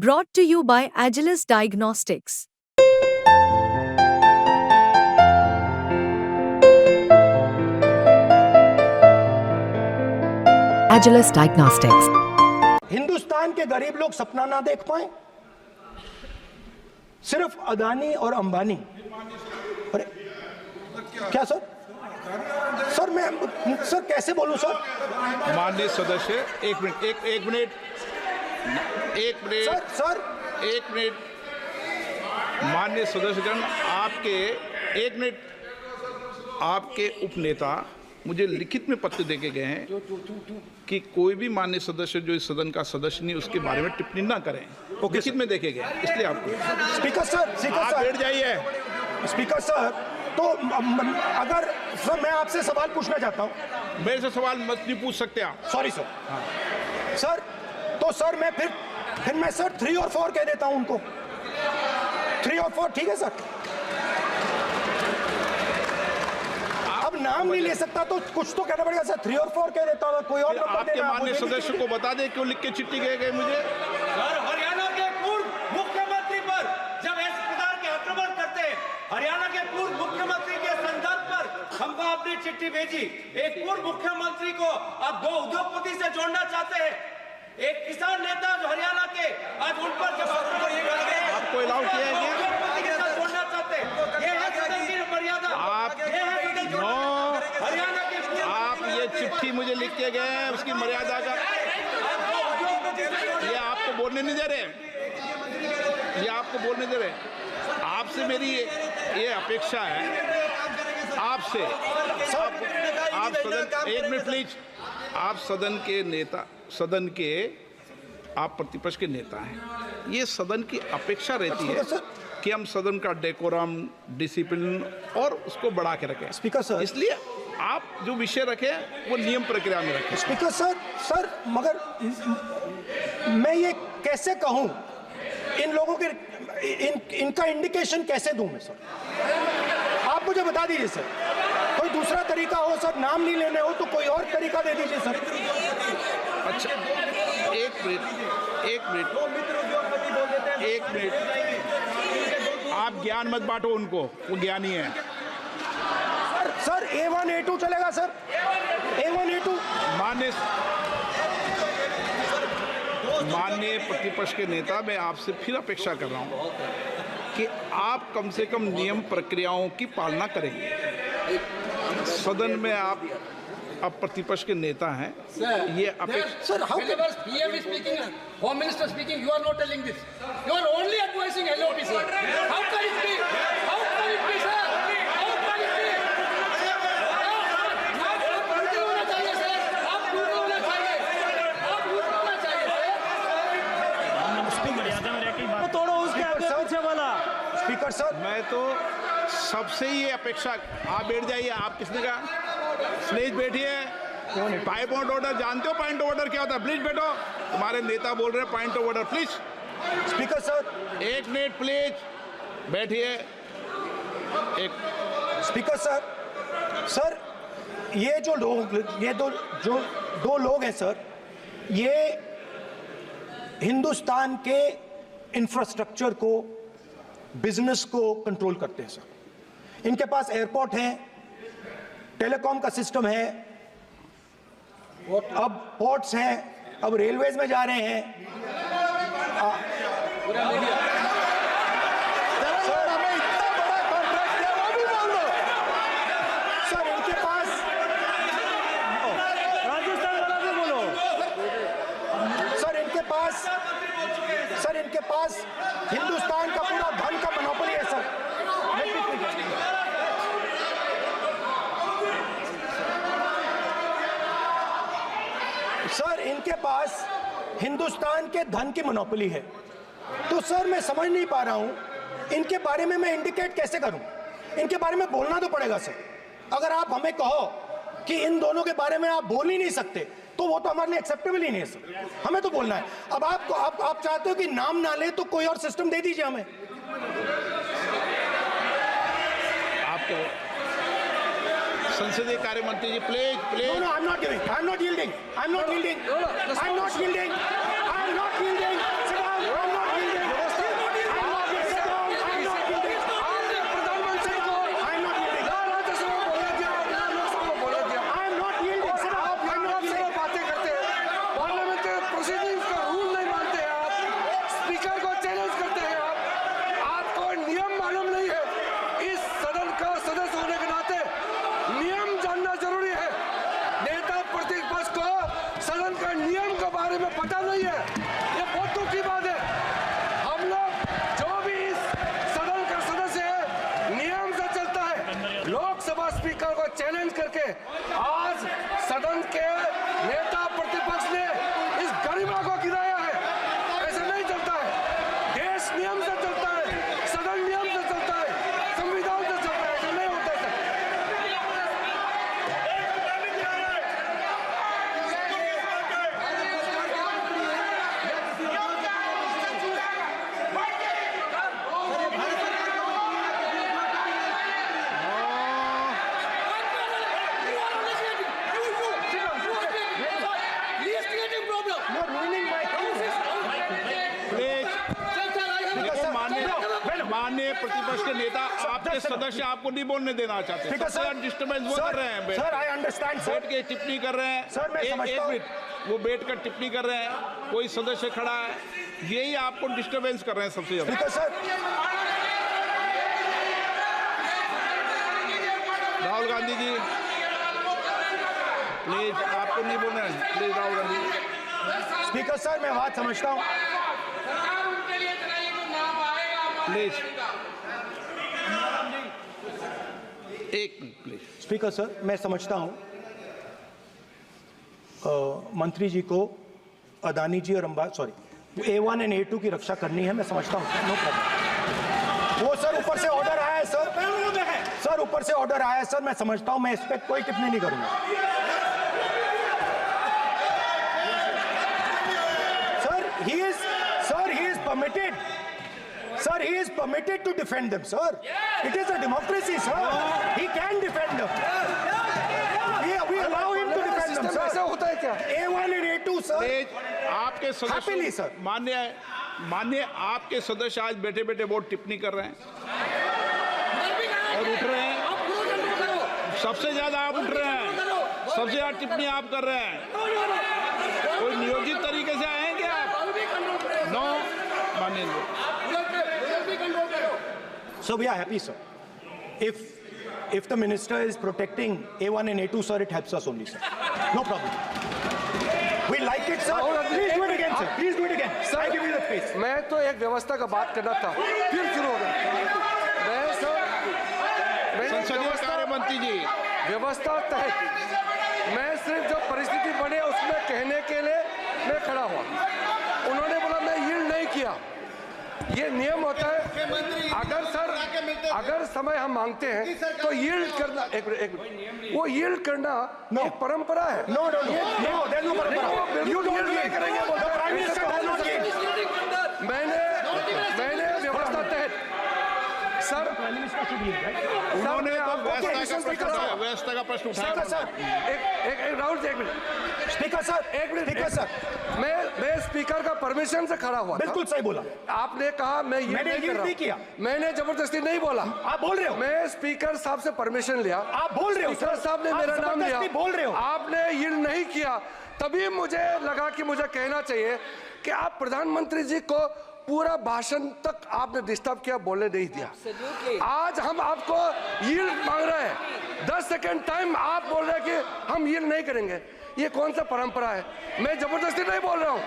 Brought to you by Agilus Diagnostics. Agilus Diagnostics. Hindustan के गरीब लोग सपना ना देख पाए, सिर्फ अदानी और अंबानी। अरे क्या सर? सर मैं सर कैसे बोलूं सर? माननीय सदस्य एक मिनट सर माननीय सदस्यगण, आपके उपनेता मुझे लिखित में पत्र देके गए हैं कि कोई भी माननीय सदस्य जो इस सदन का सदस्य नहीं उसके बारे में टिप्पणी ना करें। लिखित में देखे गए, इसलिए आपको स्पीकर सर आप बैठ जाइए। स्पीकर सर, तो अगर सर मैं आपसे सवाल पूछना चाहता हूं। मेरे से सवाल मत नहीं पूछ सकते आप। Sorry sir. सर तो सर मैं फिर मैं सर 3 और 4 कह देता हूं उनको। 3 और 4 ठीक है सर? अब नाम नहीं ले सकता तो कुछ तो कहना पड़ेगा सर। 3 और 4 कह देता हूं, कोई और नंबर आपके देना। माननीय सदस्य को बता दें क्यों लिख के चिट्ठी गए मुझे। सर, हरियाणा के पूर्व मुख्यमंत्री पर जब इस प्रकार के आक्रमण करते हैं, हरियाणा के पूर्व मुख्यमंत्री के संदर्भ पर हमको आपने चिट्ठी भेजी। एक पूर्व मुख्यमंत्री को आप 2 उद्योगपति से जोड़ना चाहते हैं, एक किसान नेता जो हरियाणा के, आज उन पर जब आपको अलाउ किया है क्या? उद्योगपति के साथ जोड़ना चाहते हैं, ये है सदन की मर्यादा। हरियाणा के आप ये चिट्ठी मुझे लिख के गए हैं, उसकी मर्यादा का ये आपको बोलने नहीं दे रहे, ये आपको बोलने दे रहे। आपसे मेरी ये अपेक्षा है आपसे। आप सदन, एक मिनट प्लीज। आप सदन के आप प्रतिपक्ष के नेता हैं। ये सदन की अपेक्षा रहती है कि हम सदन का डेकोरम, डिसिप्लिन और उसको बढ़ा के रखें। स्पीकर सर, इसलिए आप जो विषय रखें वो नियम प्रक्रिया में रखें। स्पीकर सर मगर मैं ये कैसे कहूं, इन लोगों के इनका इंडिकेशन कैसे दूं मैं सर? आप मुझे बता दीजिए सर, कोई दूसरा तरीका हो सर, नाम नहीं लेने हो तो कोई और तरीका दे दीजिए सर। अच्छा एक मिनट आप ज्ञान मत बांटो उनको, वो ज्ञानी है। सर A1 A2 चलेगा सर? A1 A2 माननीय प्रतिपक्ष के नेता, मैं आपसे फिर अपेक्षा कर रहा हूं कि आप कम से कम नियम प्रक्रियाओं की पालना करेंगे। सदन में आप प्रतिपक्ष के नेता हैं, ये अपेक्षा। Sir how PM is speaking, Home Minister speaking, you are not telling this. You are only advising LOPC. How can it be? How can it be, sir? How can it be? आप झूठे होना चाहिए sir, आप झूठे होना चाहिए sir. तोड़ो उसके आगे पीछे वाला। स्पीकर सर, मैं तो सबसे ये अपेक्षा, आप बैठ जाइए। आप किसने कहा? प्लीज बैठिए। पॉइंट ऑफ ऑर्डर जानते हो? पॉइंट ऑफ ऑर्डर क्या होता है? प्लीज बैठो। तुम्हारे नेता बोल रहे हैं point of order, please. Speaker sir, एक मिनट प्लीज बैठिए। स्पीकर सर ये जो दो लोग हैं सर, ये हिंदुस्तान के इंफ्रास्ट्रक्चर को, बिजनेस को कंट्रोल करते हैं सर। इनके पास एयरपोर्ट है, टेलीकॉम का सिस्टम है, अब पोर्ट्स हैं, अब रेलवेज में जा रहे हैं। सर हमें इतना बड़ा कॉन्ट्रैक्ट दिया, वो भी बोल दो सर। इनके पास राजस्थान वाला भी बोलो सर। इनके पास हिंदुस्तान का पूरा धन का मोनोपोली है सर। सर इनके पास हिंदुस्तान के धन की मोनोपोली है। तो सर मैं समझ नहीं पा रहा हूं इनके बारे में मैं इंडिकेट कैसे करूं? इनके बारे में बोलना तो पड़ेगा सर। अगर आप हमें कहो कि इन दोनों के बारे में आप बोल ही नहीं सकते तो वो तो हमारे लिए एक्सेप्टेबल ही नहीं है सर। हमें तो बोलना है। अब आप चाहते हो कि नाम ना ले तो कोई और सिस्टम दे दीजिए हमें। आपको संसदीय कार्य मंत्री जी, please. No, I'm not giving. I'm not yielding. Sit down. I'm not challenge करके आज सदन के नेता प्रतिपक्ष ने इस गरिमा को गिराया है। ऐसा नहीं चलता है। देश नियम से चलता है, सदन नियम से चलता है, संविधान से चलता है। ऐसा नहीं होता है। माननीय प्रतिपक्ष के नेता आपके सदस्य आपको नहीं बोलने देना चाहते, डिस्टर्बेंस वो कर रहे हैं। Sir, I understand sir. बैठ के टिप्पणी कर रहे हैं। सर, मैं समझता हूं। एक मिनट, वो बैठ कर टिप्पणी कर रहे हैं, कोई सदस्य खड़ा है, यही आपको डिस्टर्बेंस कर रहे हैं सबसे ज्यादा। सर, राहुल गांधी जी प्लीज, आपको नहीं बोलना है, please Rahul Gandhi. Speaker sir, मैं बात समझता हूँ। प्लीज एक मिनट प्लीज। स्पीकर सर, मैं समझता हूँ मंत्री जी को अदानी जी और A1 और A2 की रक्षा करनी है। मैं समझता हूँ, नो प्रॉब्लम। वो सर ऊपर से ऑर्डर आया है सर, ऊपर से ऑर्डर आया है सर। मैं समझता हूँ, मैं इस पर कोई टिप्पणी नहीं करूंगा। Sir, he is permitted. Sir, he is permitted to defend them, sir. It is a democracy, sir. He can defend them. We allow him to defend them, sir. ऐसा होता है क्या? A1 और A2, sir. आपके Happily, sir. सदस्य मान्य आपके सदस्य आज बैठे बैठे बहुत टिप्पणी कर रहे हैं और उठ रहे हैं। सबसे ज्यादा आप उठ रहे हैं, सबसे ज्यादा टिप्पणी आप कर रहे हैं। कोई नियोजित तरीके से आएंगे आप? नो मानेंगे। So we are happy, sir. If the minister is protecting A1 and A2, sir, it helps us only, sir. No problem. We like it, sir. Please do it again, sir. Please do it again. Sir, I give you the space. मैं तो एक व्यवस्था का बात करना था, फिर शुरू हो गया। संसदीय कार्य मंत्री जी, व्यवस्था तहत मैं सिर्फ जो परिस्थिति बने उसमें कहने के लिए मैं खड़ा हुआ। उन्होंने बोला मैं यील्ड नहीं किया। ये नियम होता है। अगर समय हम मांगते हैं तो यील्ड करना, एक मिनट, वो यील्ड करना एक परंपरा है। No, there's no परंपरा। You don't नहीं करेंगे। The Prime Minister does not yield. मैंने व्यवस्था तहत सर, उन्होंने व्यवस्था का प्रश्न उठाया। सर, एक राहुल जी, एक मिनट। स्पीकर सर, एक मिनट। स्पीकर सर, मैं स्पीकर का परमिशन से खड़ा हुआ था। बिल्कुल सही बोला। आपने कहा मैं ये नहीं किया। मैंने जबरदस्ती नहीं बोला। आप बोल रहे हो। मैं स्पीकर साहब से परमिशन लिया। आप बोल रहे हो। स्पीकर साहब ने मेरा नाम लिया। बोल रहे हो। आपने यील्ड नहीं किया, तभी मुझे लगा कि मुझे कहना चाहिए कि आप प्रधानमंत्री जी को पूरा भाषण तक आपने डिस्टर्ब किया, बोलने नहीं दिया। आज हम आपको यील्ड मांग रहे हैं, 10 सेकंड टाइम आप बोल रहे हैं कि हम यील्ड नहीं करेंगे। ये कौन सा परंपरा है? मैं जबरदस्ती नहीं बोल रहा हूँ।